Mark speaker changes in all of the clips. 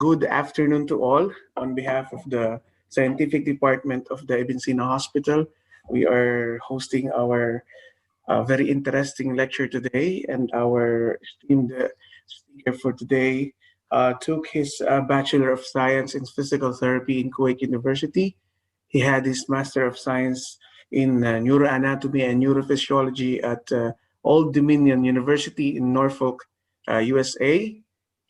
Speaker 1: Good afternoon to all. On behalf of the scientific department of the Ibn Sina Hospital, we are hosting our very interesting lecture today, and our esteemed speaker for today took his Bachelor of Science in Physical Therapy in Kuwait University. He had his Master of Science in Neuroanatomy and Neurophysiology at Old Dominion University in Norfolk, USA.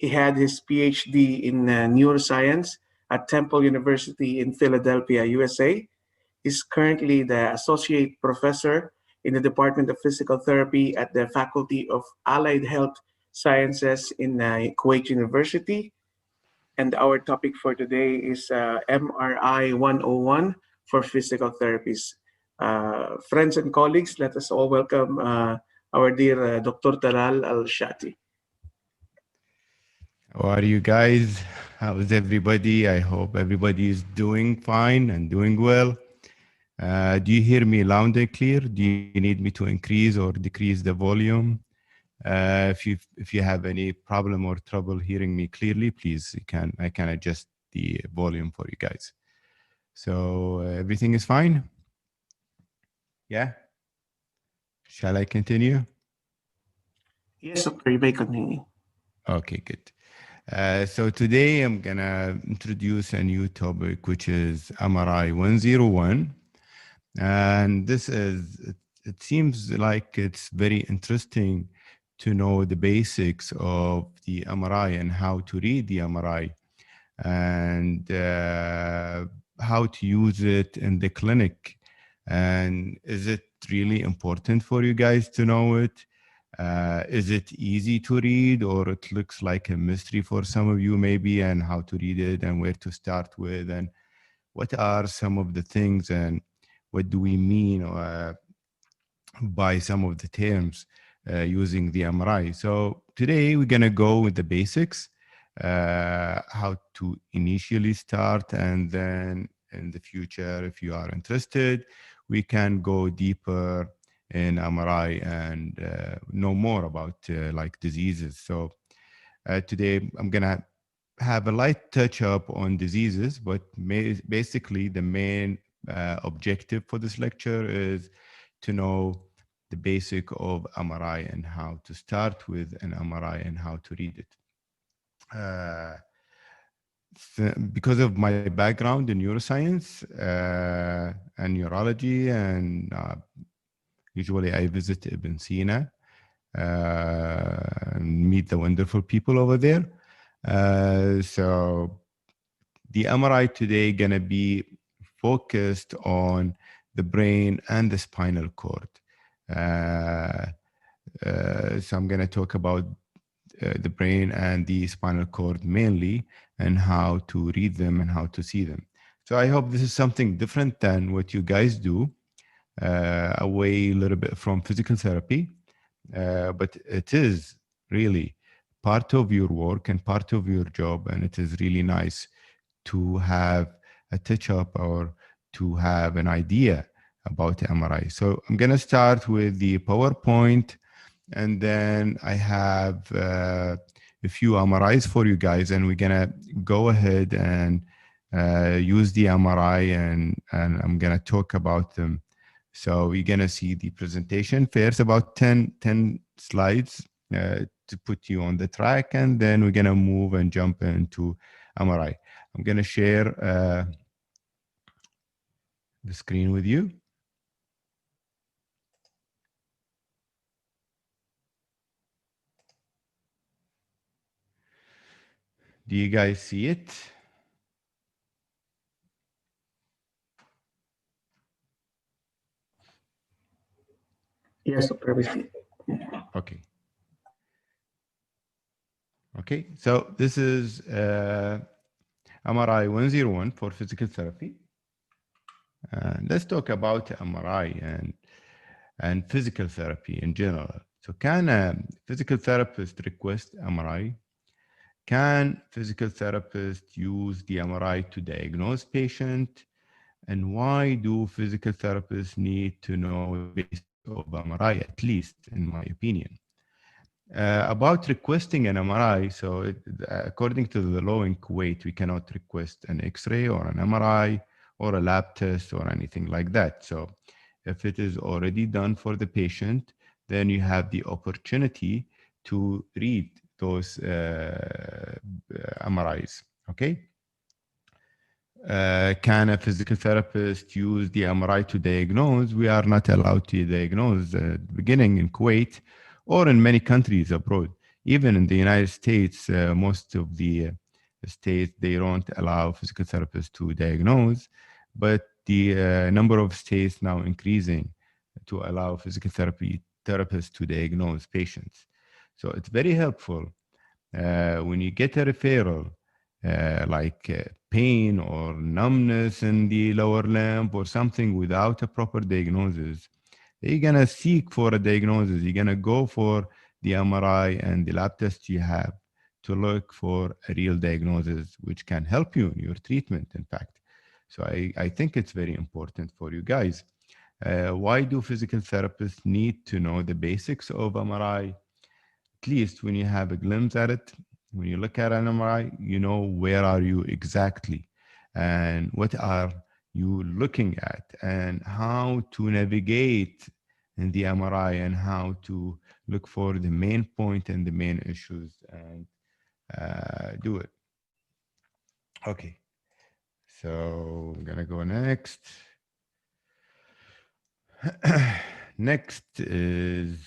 Speaker 1: He had his PhD in Neuroscience at Temple University in Philadelphia, USA. He's currently the Associate Professor in the Department of Physical Therapy at the Faculty of Allied Health Sciences in Kuwait University. And our topic for today is MRI 101 for physical therapies. Friends and colleagues, let us all welcome our dear Dr. Talal AlShatti.
Speaker 2: How are you guys? How's everybody? I hope everybody is doing fine and doing well. Do you hear me loud and clear? Do you need me to increase or decrease the volume? If you have any problem or trouble hearing me clearly, please I can adjust the volume for you guys. So everything is fine? Yeah? Shall I continue?
Speaker 1: Yes, Dr. You may continue.
Speaker 2: Okay, good. So today I'm gonna introduce a new topic, which is MRI 101. And it seems like it's very interesting to know the basics of the MRI and how to read the MRI and how to use it in the clinic. And is it really important for you guys to know it? Is it easy to read, or it looks like a mystery for some of you maybe, and how to read it and where to start with, and what are some of the things and what do we mean by some of the terms using the MRI? So today we're going to go with the basics, how to initially start, and then in the future, if you are interested, we can go deeper in MRI and know more about like diseases. So today I'm going to have a light touch up on diseases, but basically the main objective for this lecture is to know the basic of MRI and how to start with an MRI and how to read it. Because of my background in neuroscience and neurology, and usually I visit Ibn Sina and meet the wonderful people over there. So the MRI today gonna be focused on the brain and the spinal cord. So I'm gonna talk about the brain and the spinal cord mainly, and how to read them and how to see them. So I hope this is something different than what you guys do, away a little bit from physical therapy, but it is really part of your work and part of your job, and it is really nice to have a touch up or to have an idea about MRI. So I'm going to start with the PowerPoint, and then I have a few MRIs for you guys, and we're going to go ahead and use the MRI, and I'm going to talk about them. So we're going to see the presentation first, about 10 slides to put you on the track, and then we're going to move and jump into MRI. I'm going to share the screen with you. Do you guys see it?
Speaker 1: Yes, Dr. We see.
Speaker 2: Okay. Okay, so this is MRI 101 for physical therapy. Let's talk about MRI and physical therapy in general. So can a physical therapist request MRI? Can physical therapists use the MRI to diagnose patient? And why do physical therapists need to know the basics of MRI, at least in my opinion? About requesting an MRI, so according to the law in Kuwait, we cannot request an X-ray or an MRI or a lab test or anything like that. So if it is already done for the patient, then you have the opportunity to read those MRIs. Okay. Can a physical therapist use the MRI to diagnose? We are not allowed to diagnose at the beginning in Kuwait or in many countries abroad. Even in the United States, most of the states, they don't allow physical therapists to diagnose, but the number of states now increasing to allow physical therapy therapists to diagnose patients. So it's very helpful when you get a referral, like pain or numbness in the lower limb or something without a proper diagnosis, you're gonna seek for a diagnosis. You're gonna go for the MRI and the lab test you have to look for a real diagnosis, which can help you in your treatment, in fact. So I think it's very important for you guys. Why do physical therapists need to know the basics of MRI? At least when you have a glimpse at it, when you look at an MRI, you know where are you exactly and what are you looking at and how to navigate in the MRI and how to look for the main point and the main issues and do it. Okay, so I'm gonna go next. Next is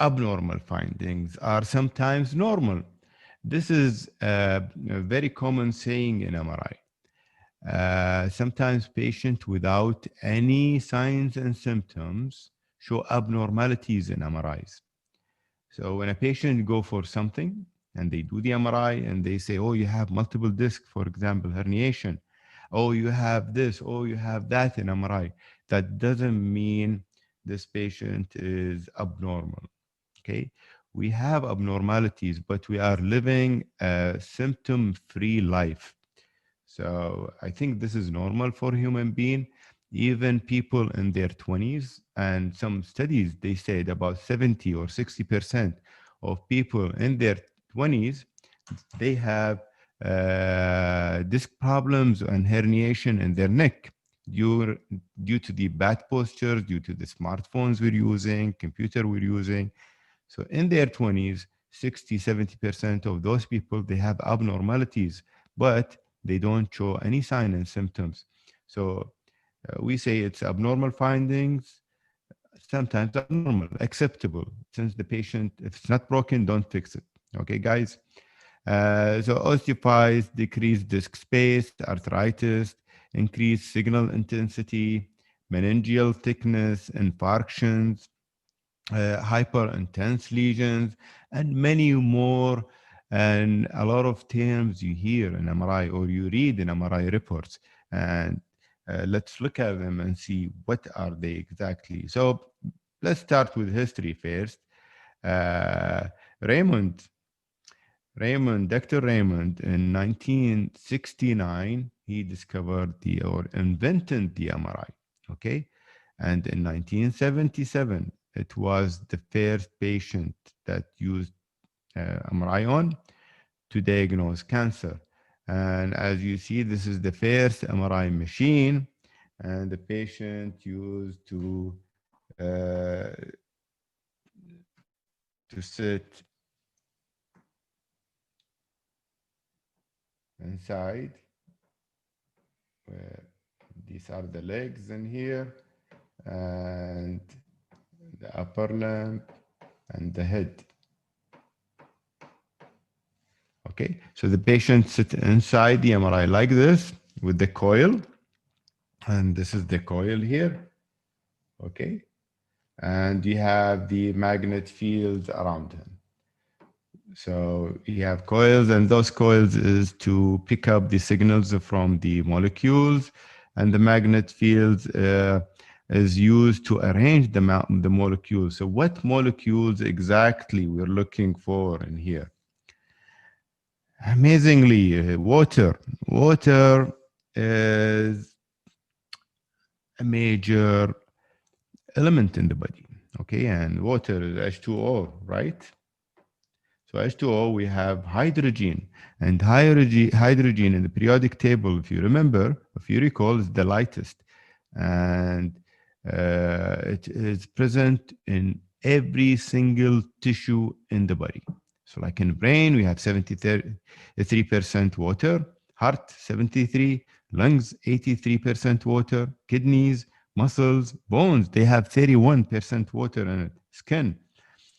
Speaker 2: abnormal findings are sometimes normal. This is a very common saying in MRI. Sometimes patients without any signs and symptoms show abnormalities in MRIs. So when a patient go for something and they do the MRI and they say, oh, you have multiple discs, for example, herniation. Oh, you have this. Oh, you have that in MRI. That doesn't mean this patient is abnormal. Okay. We have abnormalities, but we are living a symptom free life. So I think this is normal for human being, even people in their 20s. And some studies, they said about 70 or 60% of people in their 20s, they have disc problems and herniation in their neck due, due to the bad posture, due to the smartphones we're using, computer we're using. So in their 20s, 60, 70% of those people, they have abnormalities, but they don't show any sign and symptoms. So we say it's abnormal findings, sometimes abnormal, acceptable. Since the patient, if it's not broken, don't fix it. Okay, guys? So osteophytes, decreased disc space, arthritis, increased signal intensity, meningeal thickness, infarctions, hyper intense lesions, and many more. And a lot of terms you hear in MRI or you read in MRI reports. And let's look at them and see what are they exactly. So let's start with history first. Uh, Raymond, Dr. Raymond, in 1969, he discovered the or invented the MRI. Okay. And in 1977, it was the first patient that used MRI on to diagnose cancer. And as you see, this is the first MRI machine, and the patient used uh, to sit inside. Where these are the legs in here, and the upper limb, and the head. Okay, so the patient sits inside the MRI like this with the coil, and this is the coil here. Okay, and you have the magnet fields around him. So you have coils, and those coils is to pick up the signals from the molecules, and the magnet fields is used to arrange the molecules. So what molecules exactly we're looking for in here? Amazingly, water. Water is a major element in the body. Okay, and water is H2O, right? So H2O, we have hydrogen. And hydrogen in the periodic table, if you remember, if you recall, is the lightest. And it is present in every single tissue in the body. So like in brain, we have 73% water, heart 73, lungs 83% water, kidneys, muscles, bones, they have 31% water in it, skin.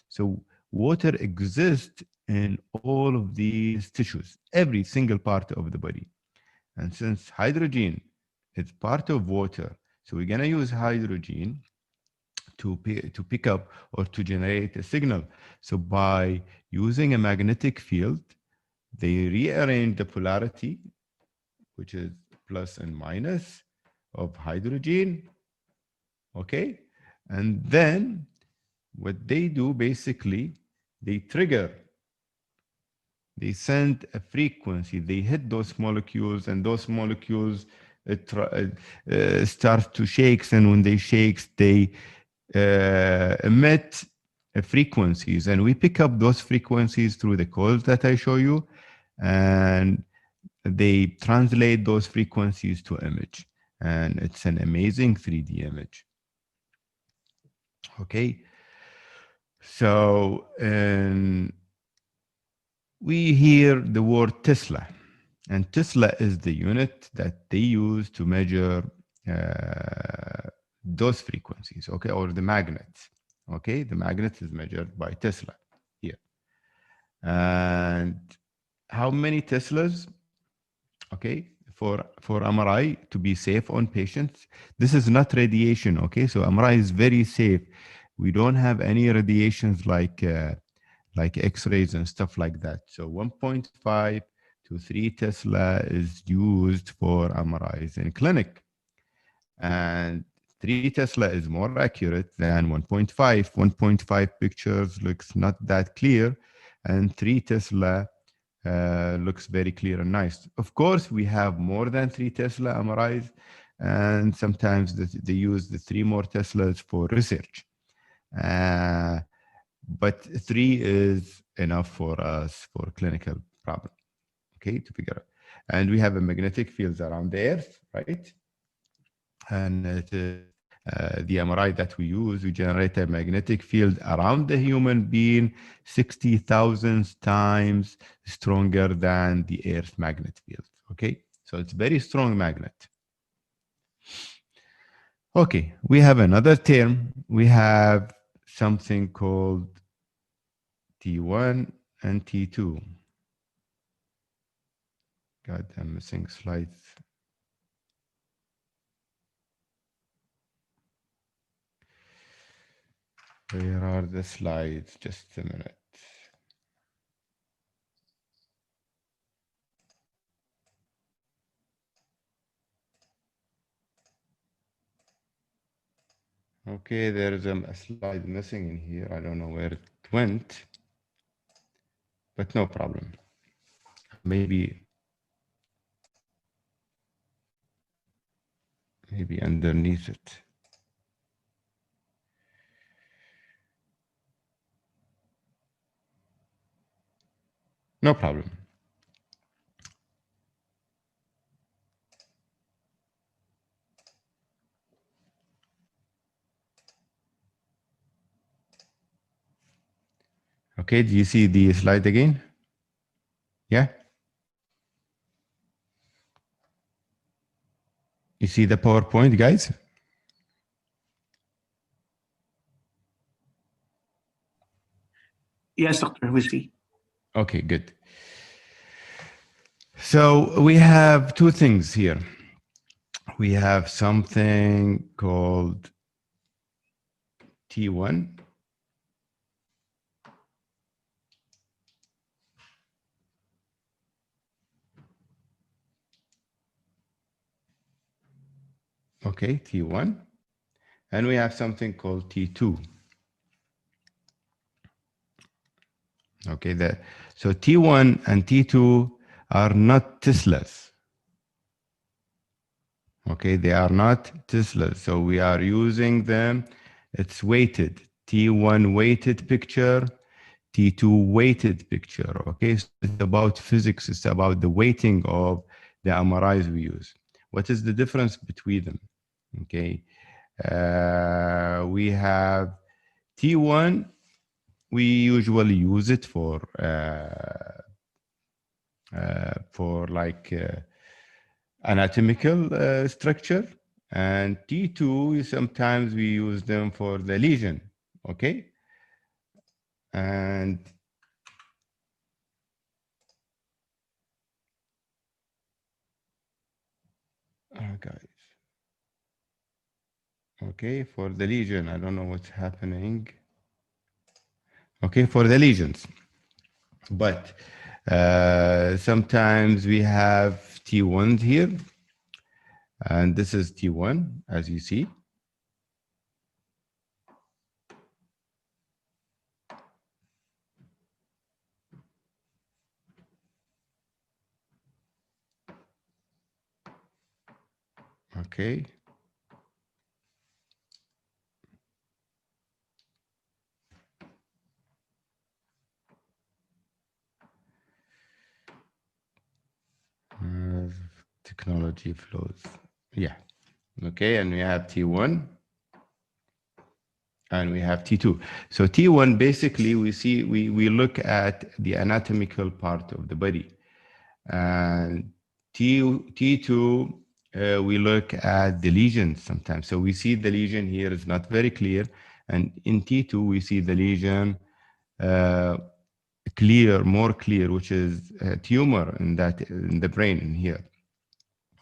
Speaker 2: So water exists in all of these tissues, every single part of the body. And since hydrogen is part of water, so we're going to use hydrogen to pick up or to generate a signal. So by using a magnetic field, they rearrange the polarity, which is plus and minus of hydrogen. Okay. And then what they do basically, they trigger, they send a frequency, they hit those molecules, and those molecules start to shake. And when they shake, they emit frequencies, and we pick up those frequencies through the codes that I show you, and they translate those frequencies to image, and it's an amazing 3D image. Okay, so we hear the word Tesla, and Tesla is the unit that they use to measure those frequencies, okay, or the magnets. Okay, the magnet is measured by Tesla here. And how many Teslas? Okay, for MRI to be safe on patients. This is not radiation, okay? So MRI is very safe. We don't have any radiations like X-rays and stuff like that. So 1.5 to 3 Tesla is used for MRIs in clinic. And 3 Tesla is more accurate than 1.5. 1.5 pictures looks not that clear, and 3 Tesla looks very clear and nice. Of course, we have more than 3 Tesla MRIs, and sometimes they use the 3 more Teslas for research. But 3 is enough for us for clinical problem, okay, to figure out. And we have a magnetic fields around the Earth, right? And it is the MRI that we use, we generate a magnetic field around the human being 60,000 times stronger than the Earth magnet field. Okay, so it's very strong magnet. Okay, we have another term. We have something called T1 and T2. God, I'm missing slides. Where are the slides? Just a minute. Okay, there's a slide missing in here. I don't know where it went, but no problem. Maybe underneath it. No problem. Okay, do you see the slide again? Yeah? You see the PowerPoint, guys?
Speaker 1: Yes, doctor, we see.
Speaker 2: Okay, good. So we have 2 things here. We have something called T1. Okay, T1. And we have something called T2. Okay, so T1 and T2 are not Teslas. Okay, they are not Teslas. So we are using them. It's weighted. T1 weighted picture, T2 weighted picture. Okay, so it's about physics. It's about the weighting of the MRIs we use. What is the difference between them? Okay, we have T1. We usually use it for like anatomical structure, and T2 sometimes we use them for the lesion. Okay, and guys, okay, for the lesion, I don't know what's happening. Okay, for the lesions, but sometimes we have T1s here, and this is T1, as you see. Okay. Uh, Technology flows. Yeah. Okay, and we have T1 and we have T2. So T1, basically, we look at the anatomical part of the body. And T2, we look at the lesions sometimes. So we see the lesion here is not very clear. And in T2, we see the lesion uh, clear, more clear, which is a tumor in the brain in here.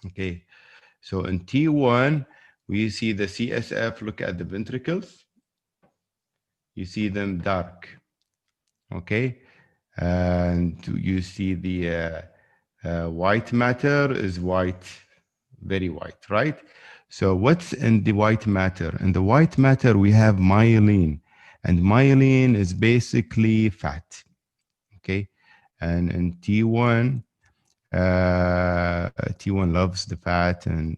Speaker 2: Okay. So in T1, we see the CSF, look at the ventricles. You see them dark. Okay. And you see the white matter is white, very white, right? So what's in the white matter? In the white matter, we have myelin, and myelin is basically fat. Okay. And in T1, T1 loves the fat and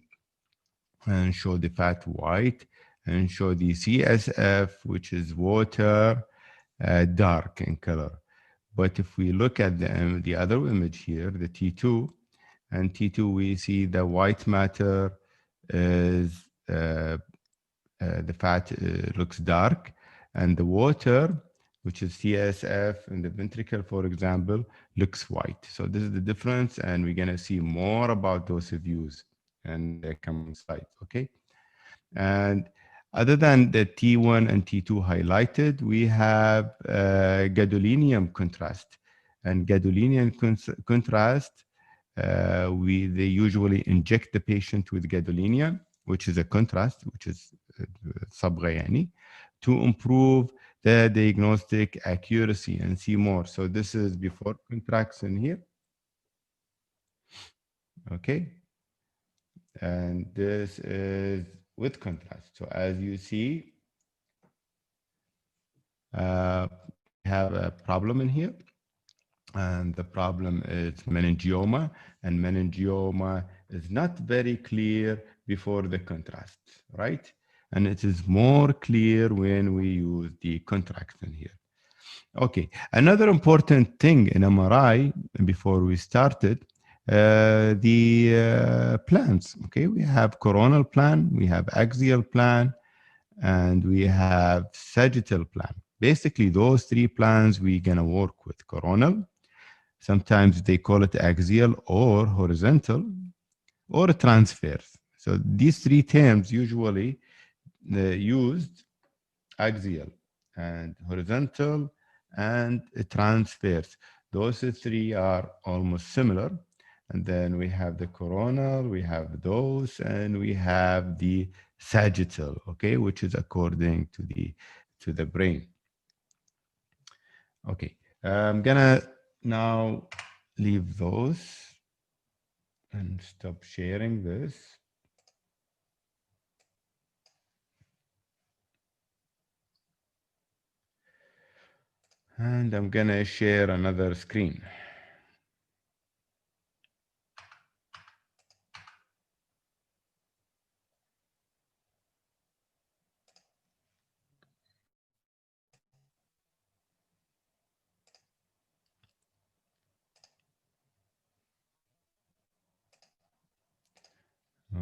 Speaker 2: show the fat white and show the CSF, which is water, dark in color. But if we look at the other image here, the T2, and T2, we see the white matter is the fat looks dark, and the water, which is CSF in the ventricle, for example, looks white. So this is the difference, and we're gonna see more about those views in the coming slides, okay? And other than the T1 and T2 highlighted, we have gadolinium contrast. And gadolinium contrast, they usually inject the patient with gadolinium, which is a contrast, which is صبغة يعني, to improve the diagnostic accuracy and see more. So this is before contraction here. Okay. And this is with contrast. So as you see, we have a problem in here, and the problem is meningioma, and meningioma is not very clear before the contrast, right? And it is more clear when we use the contraction here. Okay, another important thing in MRI before we started, the plans. Okay, we have coronal plan, we have axial plan, and we have sagittal plan. Basically, those three plans we're gonna work with: coronal, sometimes they call it axial or horizontal, or transverse. So these three terms usually used: axial and horizontal and transverse. Those three are almost similar. And then we have the coronal, we have those, and we have the sagittal, okay, which is according to the brain. Okay, I'm gonna now leave those and stop sharing this. And I'm gonna share another screen.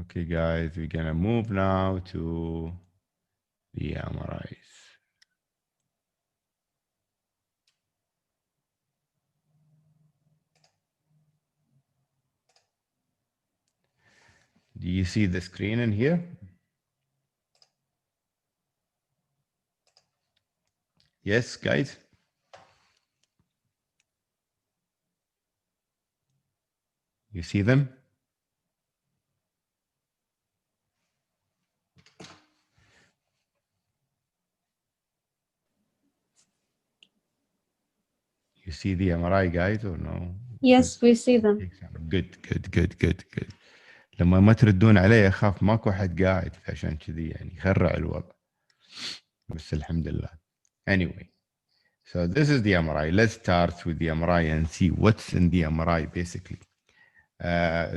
Speaker 2: Okay, guys, we're gonna move now to the MRIs. Do you see the screen in here? Yes, guys? You see them? You see the MRI, guys, or no?
Speaker 3: Yes, we see them.
Speaker 2: Good, good, good, good, good. لما ما تردون علي اخاف ماكو حد قاعد عشان كذي يعني يخرع الوضع. بس الحمد لله. Anyway, so this is the MRI. Let's start with the MRI and see what's in the MRI basically.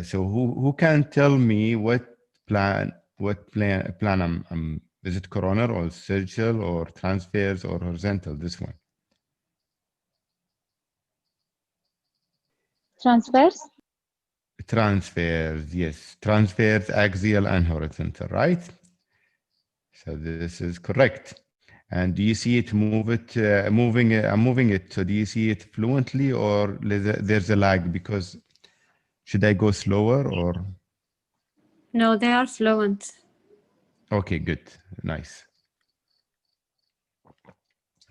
Speaker 2: So who can tell me what plan I'm is it coronal or surgical or transfers or horizontal, this one?
Speaker 3: Transfers?
Speaker 2: Transfers, yes. Transfers, axial and horizontal, right? So this is correct. And do you see it moving? I'm moving it. So do you see it fluently or there's a lag? Because should I go slower or?
Speaker 3: No, they are fluent.
Speaker 2: Okay, good. Nice.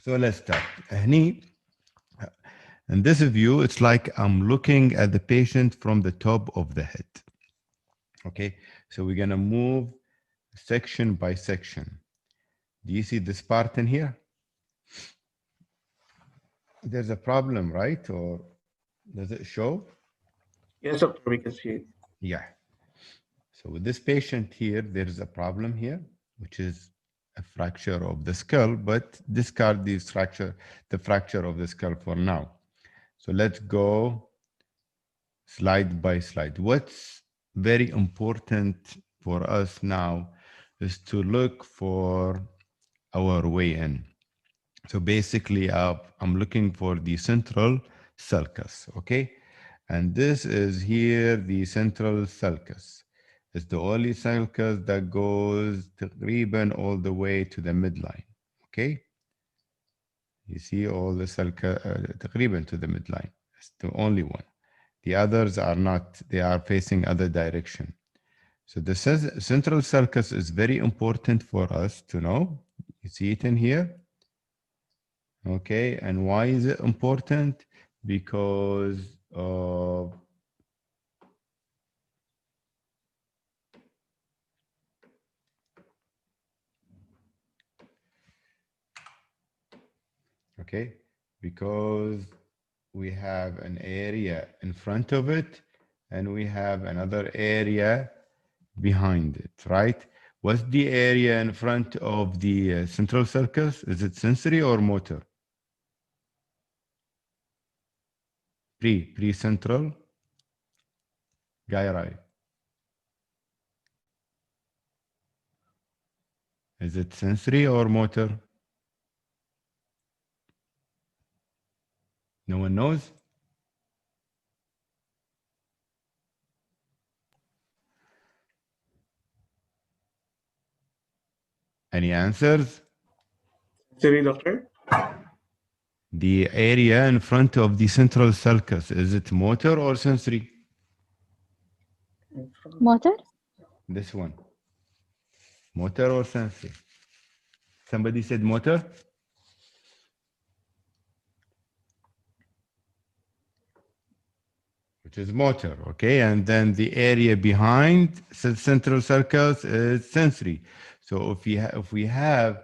Speaker 2: So let's start. هني, in this view, it's like I'm looking at the patient from the top of the head. Okay, so we're gonna move section by section. Do you see this part in here? There's a problem, right? Or does it show?
Speaker 1: Yes, doctor, we can see it.
Speaker 2: Yeah. So with this patient here, there's a problem here, which is a fracture of the skull, but discard the fracture of the skull for now. So let's go slide by slide. What's very important for us now is to look for our way in. So basically, I'm looking for the central sulcus, okay? And this is here, the central sulcus. It's the only sulcus that goes تقريبا all the way to the midline, okay? You see all the sulcus تقريبا to the midline. It's the only one. The others are not, they are facing other direction. So the central sulcus is very important for us to know. You see it in here? Okay, and why is it important? Because of okay, because we have an area in front of it and we have another area behind it, right? What's the area in front of the central sulcus? Is it sensory or motor? Pre-central gyri. Is it sensory or motor? No one knows? Any answers?
Speaker 1: Sorry, doctor.
Speaker 2: The area in front of the central sulcus, is it motor or sensory?
Speaker 3: Motor?
Speaker 2: This one. Motor or sensory? Somebody said motor? Which is motor, okay? And then the area behind central sulcus is sensory. So if we have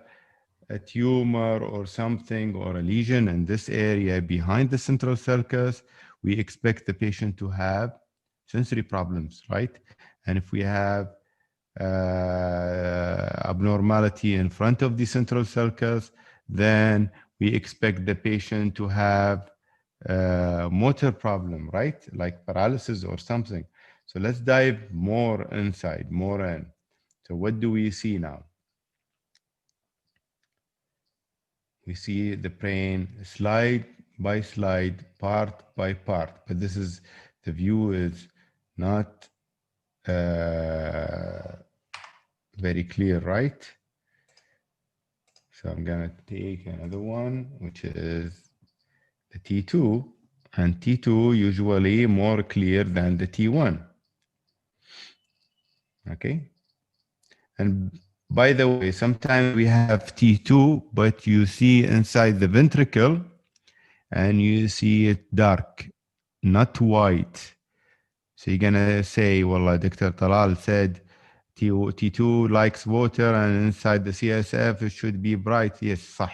Speaker 2: a tumor or something or a lesion in this area behind the central sulcus, we expect the patient to have sensory problems, right? And if we have abnormality in front of the central sulcus, then we expect the patient to have motor problem, right? Like paralysis or something. So let's dive more inside, more in. So what do we see now? We see the brain slide by slide, part by part, but this is, the view is not Very clear, right? So I'm gonna take another one, which is the T2, and T2 usually more clear than the T1. Okay. And by the way, sometimes we have T2, but you see inside the ventricle and you see it dark, not white. So you're gonna say, well, Dr. Talal said T2 likes water and inside the CSF it should be bright. Yes, صح.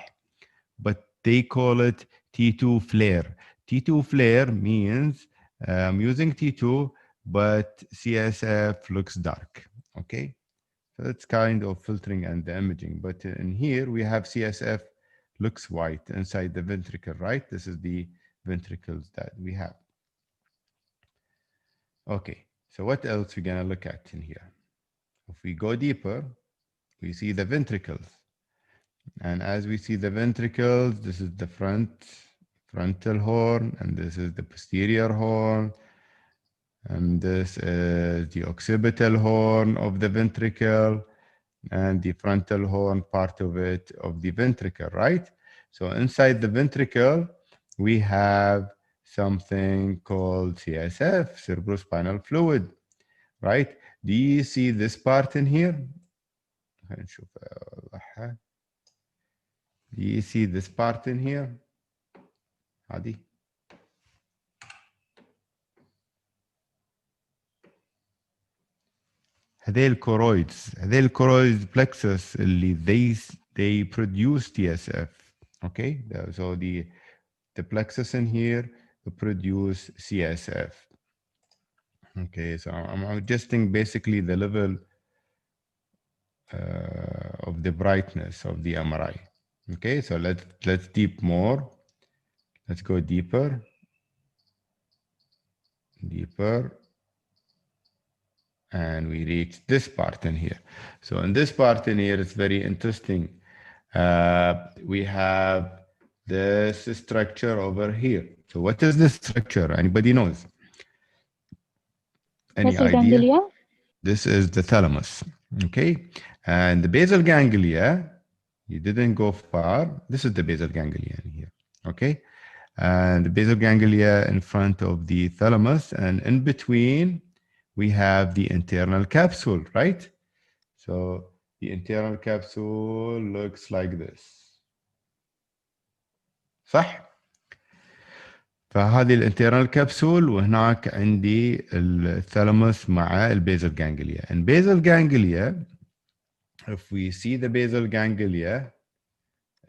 Speaker 2: But they call it T2 flare. T2 flare means I'm using T2, but CSF looks dark. Okay. So that's kind of filtering and the imaging. But in here we have CSF looks white inside the ventricle, right? This is the ventricles that we have. Okay, so what else we're gonna look at in here? If we go deeper, we see the ventricles. And as we see the ventricles, this is the frontal horn, and this is the posterior horn, and this is the occipital horn of the ventricle, and the frontal horn part of it of the ventricle, right? So inside the ventricle, we have something called CSF, cerebrospinal fluid, right? Do you see this part in here? Do you see this part in here? Hadi. هذيل الكورويدز plexus اللي they produce TSF. Okay, so the plexus in here produce CSF. Okay, so I'm adjusting basically the level of the brightness of the MRI. Okay, so let's deep more. Let's go deeper. And we reach this part in here. So in this part in here, it's very interesting. We have this structure over here. So what is this structure? Anybody knows? Any
Speaker 3: Basal
Speaker 2: idea?
Speaker 3: ganglia?
Speaker 2: This is the thalamus. Okay. And the basal ganglia, you didn't go far. This is the basal ganglia in here. Okay. And the basal ganglia in front of the thalamus, and in between we have the internal capsule, right? So the internal capsule looks like this. صح؟ فهذه الانترنال كبسول وهناك عندي الثالاموس مع البيزل ganglia. And basal ganglia, if we see the basal ganglia,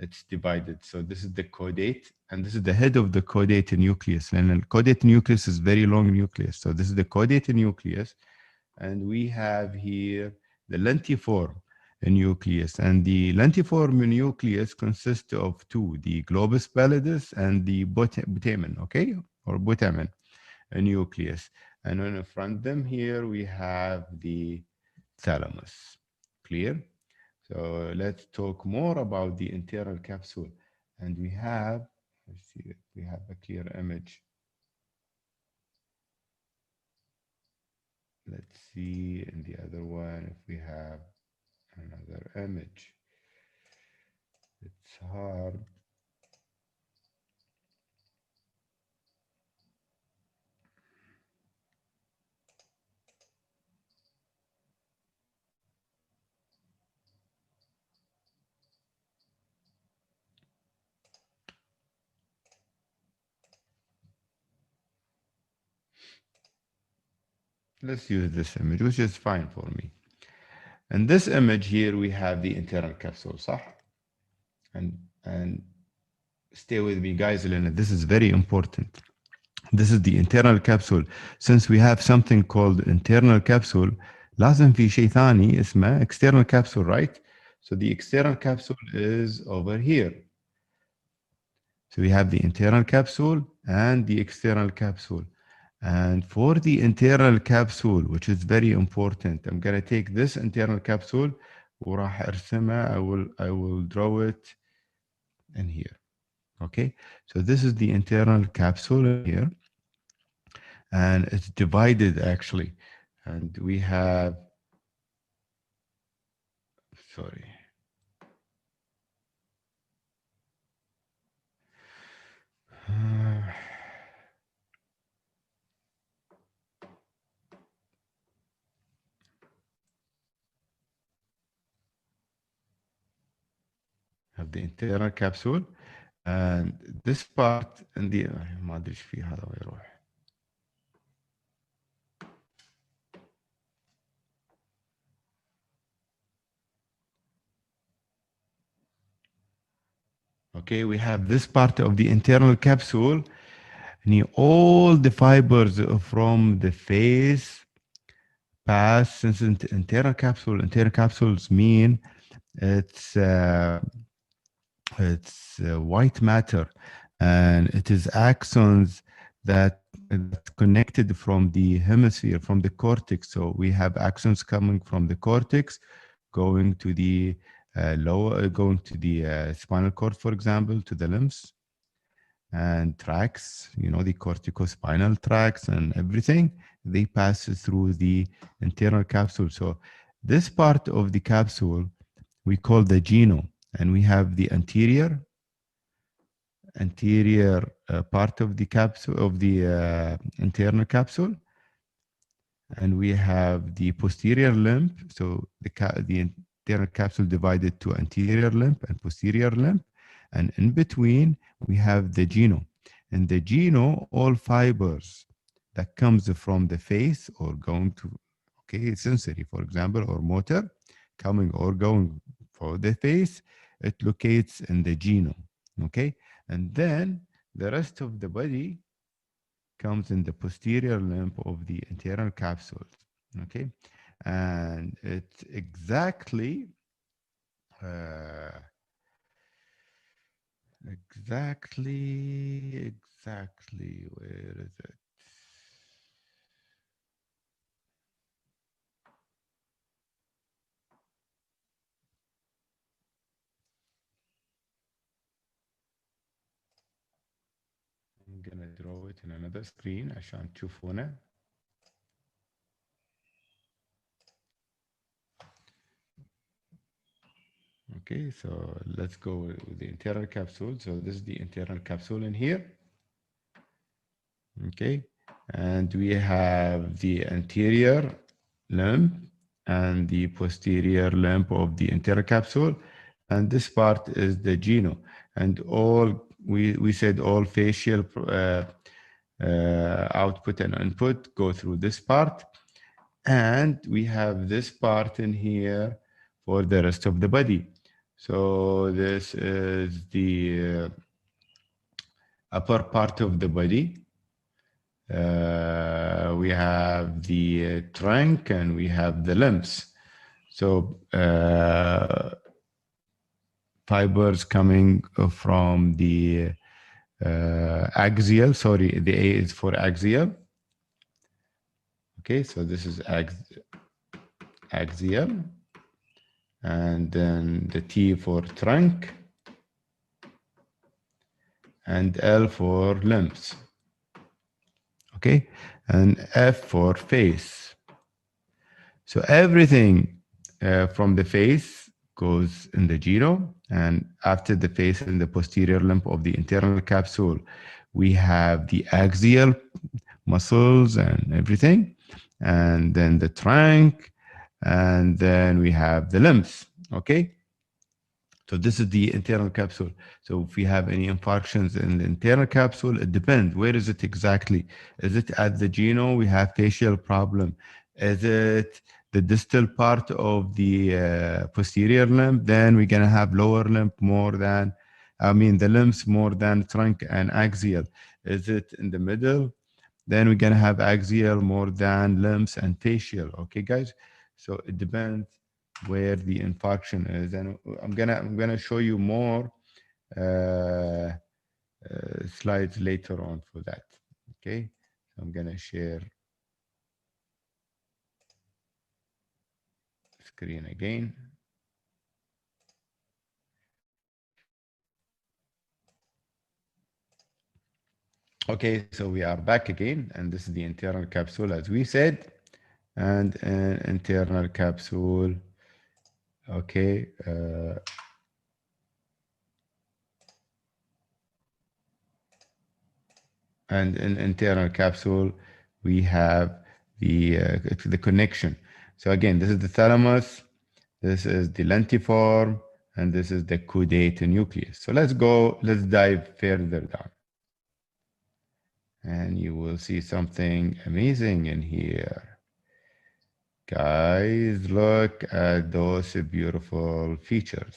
Speaker 2: it's divided. So this is the caudate, and this is the head of the caudate nucleus. And the caudate nucleus is very long nucleus. So this is the caudate nucleus, and we have here the lentiform nucleus. And the lentiform nucleus consists of two, the globus pallidus and the putamen, okay, or putamen nucleus. And in front of them here we have the thalamus. Clear? So let's talk more about the internal capsule. And we have, let's see if we have a clear image. Let's see in the other one if we have another image. It's hard. Let's use this image, which is fine for me. In this image here, we have the internal capsule, صح? And stay with me, guys, Lena. This is very important. This is the internal capsule. Since we have something called internal capsule, لازم في شيء ثاني اسمه external capsule, right? So the external capsule is over here. So we have the internal capsule and the external capsule. And for the internal capsule, which is very important, I'm going to take this internal capsule وراح ارسمها. I will draw it in here. Okay, so this is the internal capsule in here, and it's divided actually. And we have sorry. Have the internal capsule and this part in the ما ادري ايش فيه هذا ويروح. Okay, we have this part of the internal capsule and all the fibers from the face pass since internal capsules mean it's white matter, and it is axons that connected from the hemisphere, from the cortex. So we have axons coming from the cortex, going to the going to the spinal cord, for example, to the limbs, and tracks, you know, the corticospinal tracks and everything. They pass through the internal capsule. So this part of the capsule we call the genome, and we have the anterior part of the capsule of the internal capsule, and we have the posterior limb. So the internal capsule divided to anterior limb and posterior limb, and in between we have the genome. And the genome, all fibers that comes from the face or going to, okay, sensory, for example, or motor, coming or going for the face, it locates in the genome, okay? And then the rest of the body comes in the posterior limb of the internal capsules, okay? And it's exactly, where is it? I'm gonna draw it in another screen عشان تشوفونه. Okay, so let's go with the internal capsule. So this is the internal capsule in here. Okay, and we have the anterior limb and the posterior limb of the internal capsule, and this part is the genome. And all we said all facial output and input go through this part, and we have this part in here for the rest of the body. So this is the upper part of the body. We have the trunk and we have the limbs. So fibers coming from the axial, sorry, the A is for axial. Okay, so this is axial. And then the T for trunk. And L for limbs. Okay, and F for face. So everything from the face goes in the genome, and after the face and the posterior limb of the internal capsule, we have the axial muscles and everything, and then the trunk, and then we have the limbs. Okay. So this is the internal capsule. So if we have any infarctions in the internal capsule, it depends. Where is it exactly? Is it at the genome? We have facial problem. Is it the distal part of the posterior limb? Then we're going to have lower limb more than, the limbs more than trunk and axial. Is it in the middle? Then we're going to have axial more than limbs and facial. Okay, guys? So it depends where the infarction is, and I'm gonna show you more slides later on for that. Okay, so I'm gonna share screen again. Okay, so we are back again, and this is the internal capsule as we said, and an internal capsule Okay. And in internal capsule, we have the connection. So again, this is the thalamus, this is the lentiform, and this is the caudate nucleus. So let's dive further down. And you will see something amazing in here. Guys, look at those beautiful features.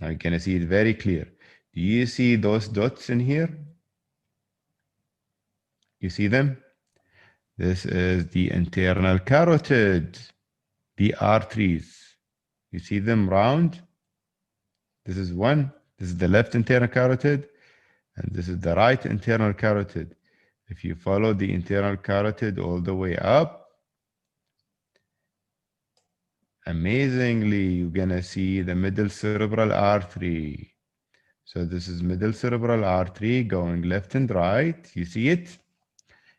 Speaker 2: Now you're gonna see it very clear. Do you see those dots in here? You see them? This is the internal carotid, the arteries. You see them round? This is one. This is the left internal carotid, and this is the right internal carotid. If you follow the internal carotid all the way up, amazingly, you're gonna see the middle cerebral artery. So this is middle cerebral artery going left and right. You see it?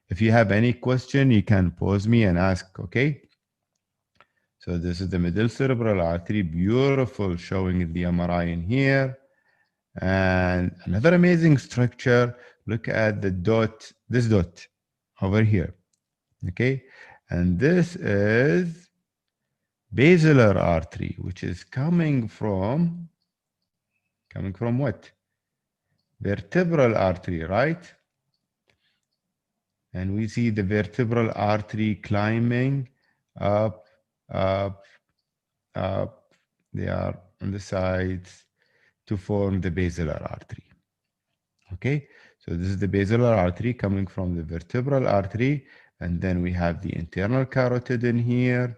Speaker 2: If you have any question, you can pause me and ask, okay? So this is the middle cerebral artery, beautiful, showing the MRI in here. And another amazing structure, look at the dot, this dot over here, okay? And this is basilar artery, which is coming from what? Vertebral artery, right? And we see the vertebral artery climbing up, up, up. They are on the sides to form the basilar artery. Okay, so this is the basilar artery coming from the vertebral artery, and then we have the internal carotid in here,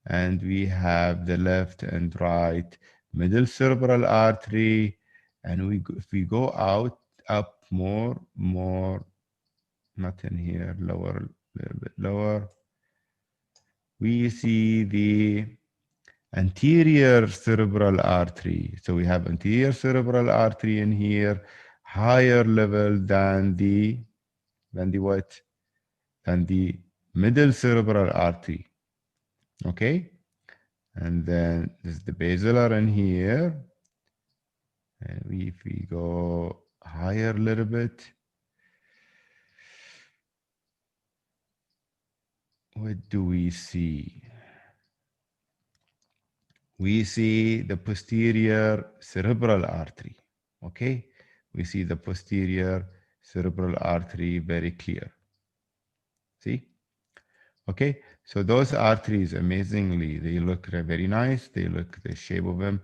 Speaker 2: and we have the left and right middle cerebral artery, and if we go out up more, not in here, lower, a little bit lower, we see the anterior cerebral artery. So we have anterior cerebral artery in here, higher level than the what? Than the middle cerebral artery. Okay? And then there's the basilar in here. And if we go higher a little bit, what do we see? We see the posterior cerebral artery. Okay? We see the posterior cerebral artery very clear. See? Okay, so those arteries, amazingly, they look very nice. They look the shape of them,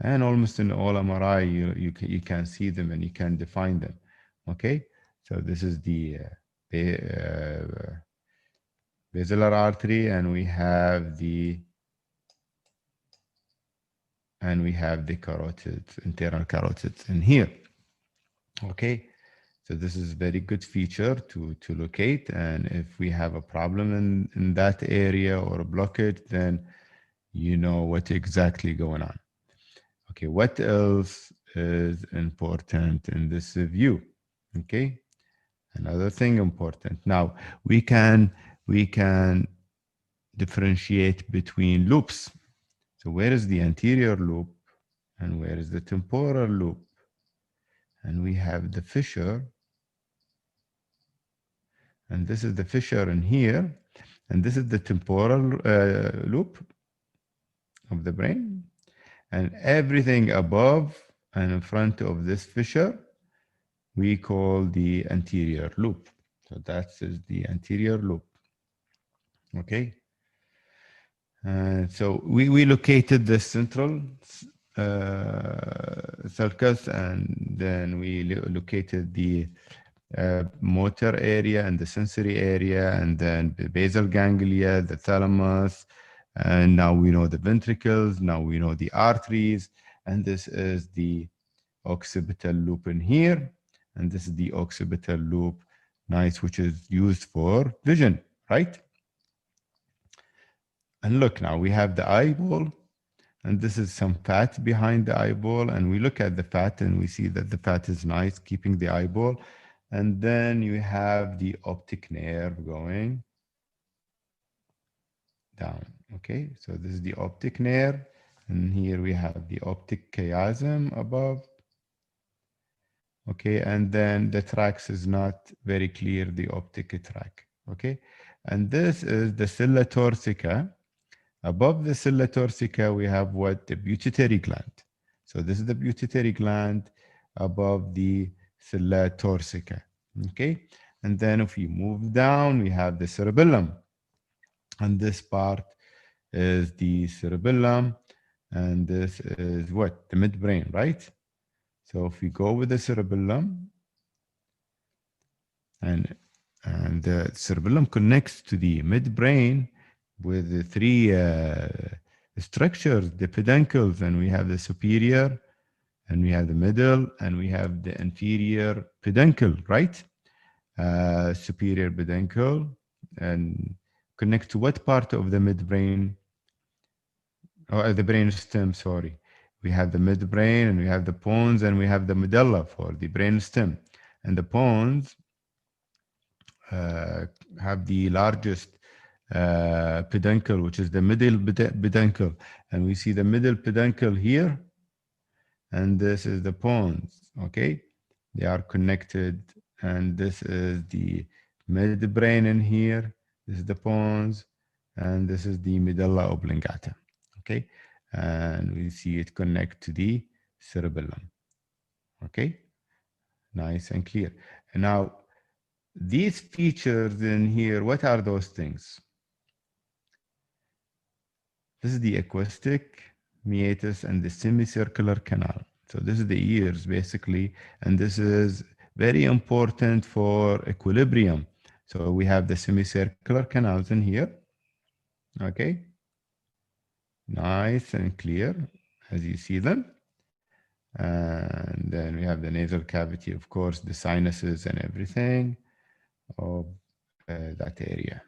Speaker 2: and almost in all MRI, you can see them and you can define them. Okay, so this is the basilar artery, and we have the carotids, internal carotids in here. Okay, so this is very good feature to locate, and if we have a problem in that area or a blockage, then you know what exactly going on. Okay, what else is important in this view? Okay, another thing important. Now we can differentiate between loops. So where is the anterior loop and where is the temporal loop? And we have the fissure, and this is the fissure in here, and this is the temporal loop of the brain, and everything above and in front of this fissure we call the anterior loop. So that is the anterior loop. Okay, so we located the central sulcus, and then we located the motor area and the sensory area, and then the basal ganglia, the thalamus, and now we know the ventricles, now we know the arteries, and this is the occipital loop in here, and this is the occipital loop, nice, which is used for vision, right? And look, now we have the eyeball, and this is some fat behind the eyeball, and we look at the fat and we see that the fat is nice, keeping the eyeball. And then you have the optic nerve going down. Okay, so this is the optic nerve, and here we have the optic chiasm above. Okay, and then the tracks is not very clear, the optic track. Okay, and this is the sella torsica. Above the sella torsica, we have what? The pituitary gland. So this is the pituitary gland above the sella torsica. Okay, and then if we move down, we have the cerebellum, and this part is the cerebellum, and this is what? The midbrain, right? So if we go with the cerebellum, and the cerebellum connects to the midbrain with the three structures, the peduncles, and we have the superior, and we have the middle, and we have the inferior peduncle, right? Superior peduncle, and connect to what part of the midbrain? Oh, the brain stem, sorry. We have the midbrain, and we have the pons, and we have the medulla for the brain stem. And the pons have the largest peduncle, which is the middle peduncle. And we see the middle peduncle here, and this is the pons, okay? They are connected, and this is the midbrain in here. This is the pons, and this is the medulla oblongata, okay? And we see it connect to the cerebellum, okay? Nice and clear. And now, these features in here, what are those things? This is the acoustic meatus and the semicircular canal. So this is the ears basically, and this is very important for equilibrium. So we have the semicircular canals in here. Okay. Nice and clear as you see them. And then we have the nasal cavity, of course, the sinuses and everything of that area.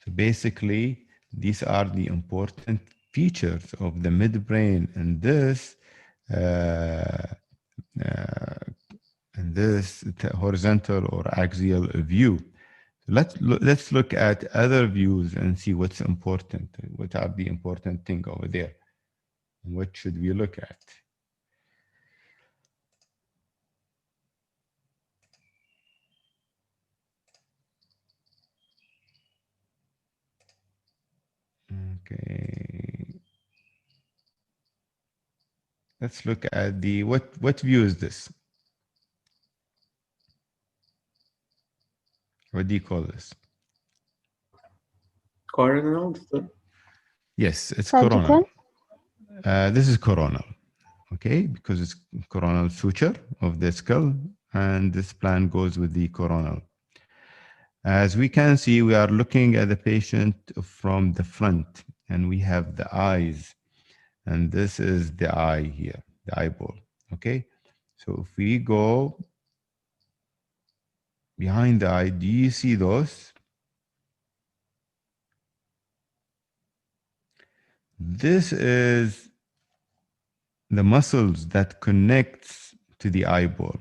Speaker 2: So basically, these are the important features of the midbrain, and this horizontal or axial view. Let's look at other views and see what's important. What are the important thing over there? What should we look at? Okay. Let's look at the what view is this? What do you call this?
Speaker 1: Coronal.
Speaker 2: Yes, it's
Speaker 3: Sagittal?
Speaker 2: coronal. This is coronal, okay, because it's coronal suture of the skull, and this plan goes with the coronal. As we can see, we are looking at the patient from the front, and we have the eyes, and this is the eye here, the eyeball, okay? So if we go behind the eye, do you see those? This is the muscles that connects to the eyeball,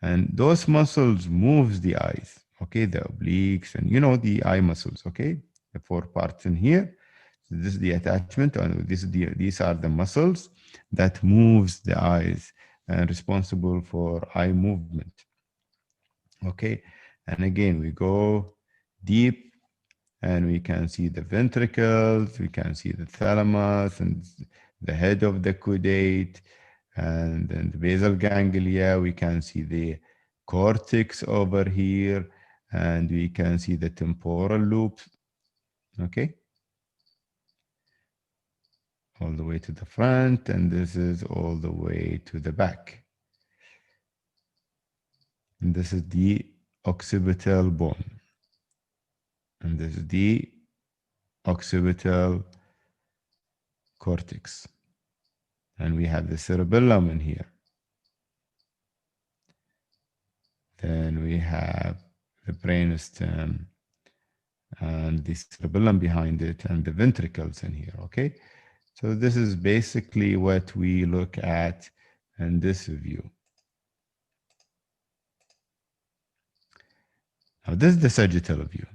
Speaker 2: and those muscles moves the eyes, okay, the obliques, and you know the eye muscles, okay, the four parts in here. So this is the attachment, and these are the muscles that moves the eyes and responsible for eye movement, okay. And again, we go deep, and we can see the ventricles, we can see the thalamus and the head of the caudate, and then the basal ganglia. We can see the cortex over here, and we can see the temporal loops, okay, all the way to the front, and this is all the way to the back. And this is the occipital bone, and this is the occipital cortex, and we have the cerebellum in here. Then we have the brainstem and the cerebellum behind it, and the ventricles in here, okay? So this is basically what we look at in this view. Now this is the sagittal view.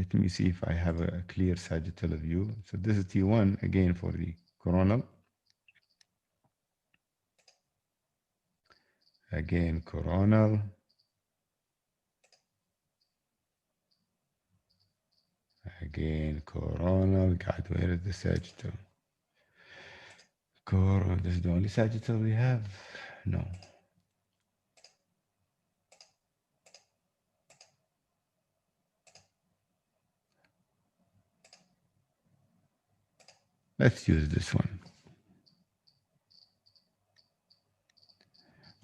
Speaker 2: Let me see if I have a clear sagittal view. So this is T1 again for the coronal. Again, coronal. Again, coronal. God, where is the sagittal? Coronal. This is the only sagittal we have? No. Let's use this one.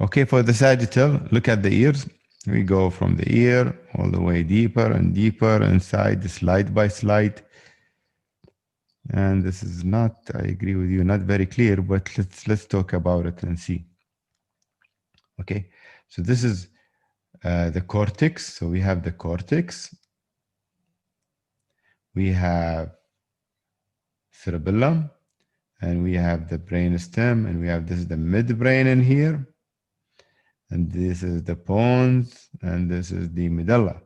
Speaker 2: Okay, for the sagittal, look at the ears. We go from the ear all the way deeper and deeper inside, slide by slide. And this is not, I agree with you, not very clear, but let's talk about it and see. Okay, so this is the cortex. So we have the cortex. We have cerebellum, and we have the brain stem, and we have this is the midbrain in here. And this is the pons, and this is the medulla.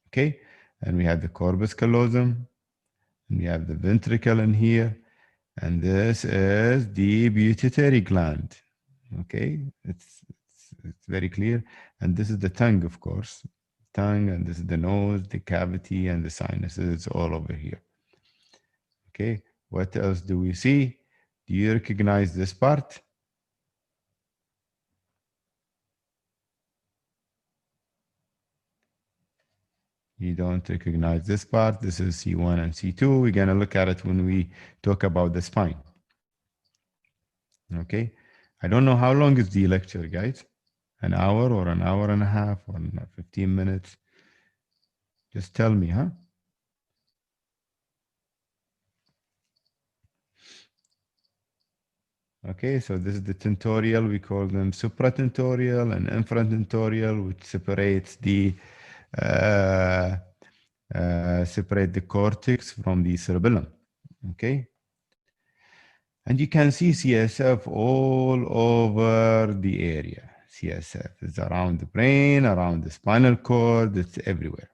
Speaker 2: Okay, and we have the corpus callosum, and we have the ventricle in here, and this is the pituitary gland. Okay, it's very clear. And this is the tongue, of course, tongue, and this is the nose, the cavity, and the sinuses. It's all over here. Okay, what else do we see? Do you recognize this part? You don't recognize this part. This is C1 and C2. We're going to look at it when we talk about the spine. Okay. I don't know how long is the lecture, guys. An hour or an hour and a half or 15 minutes. Just tell me, huh? Okay, so this is the tentorial. We call them supratentorial and infratentorial, which separates the separate the cortex from the cerebellum. Okay, and you can see CSF all over the area. CSF is around the brain, around the spinal cord, it's everywhere.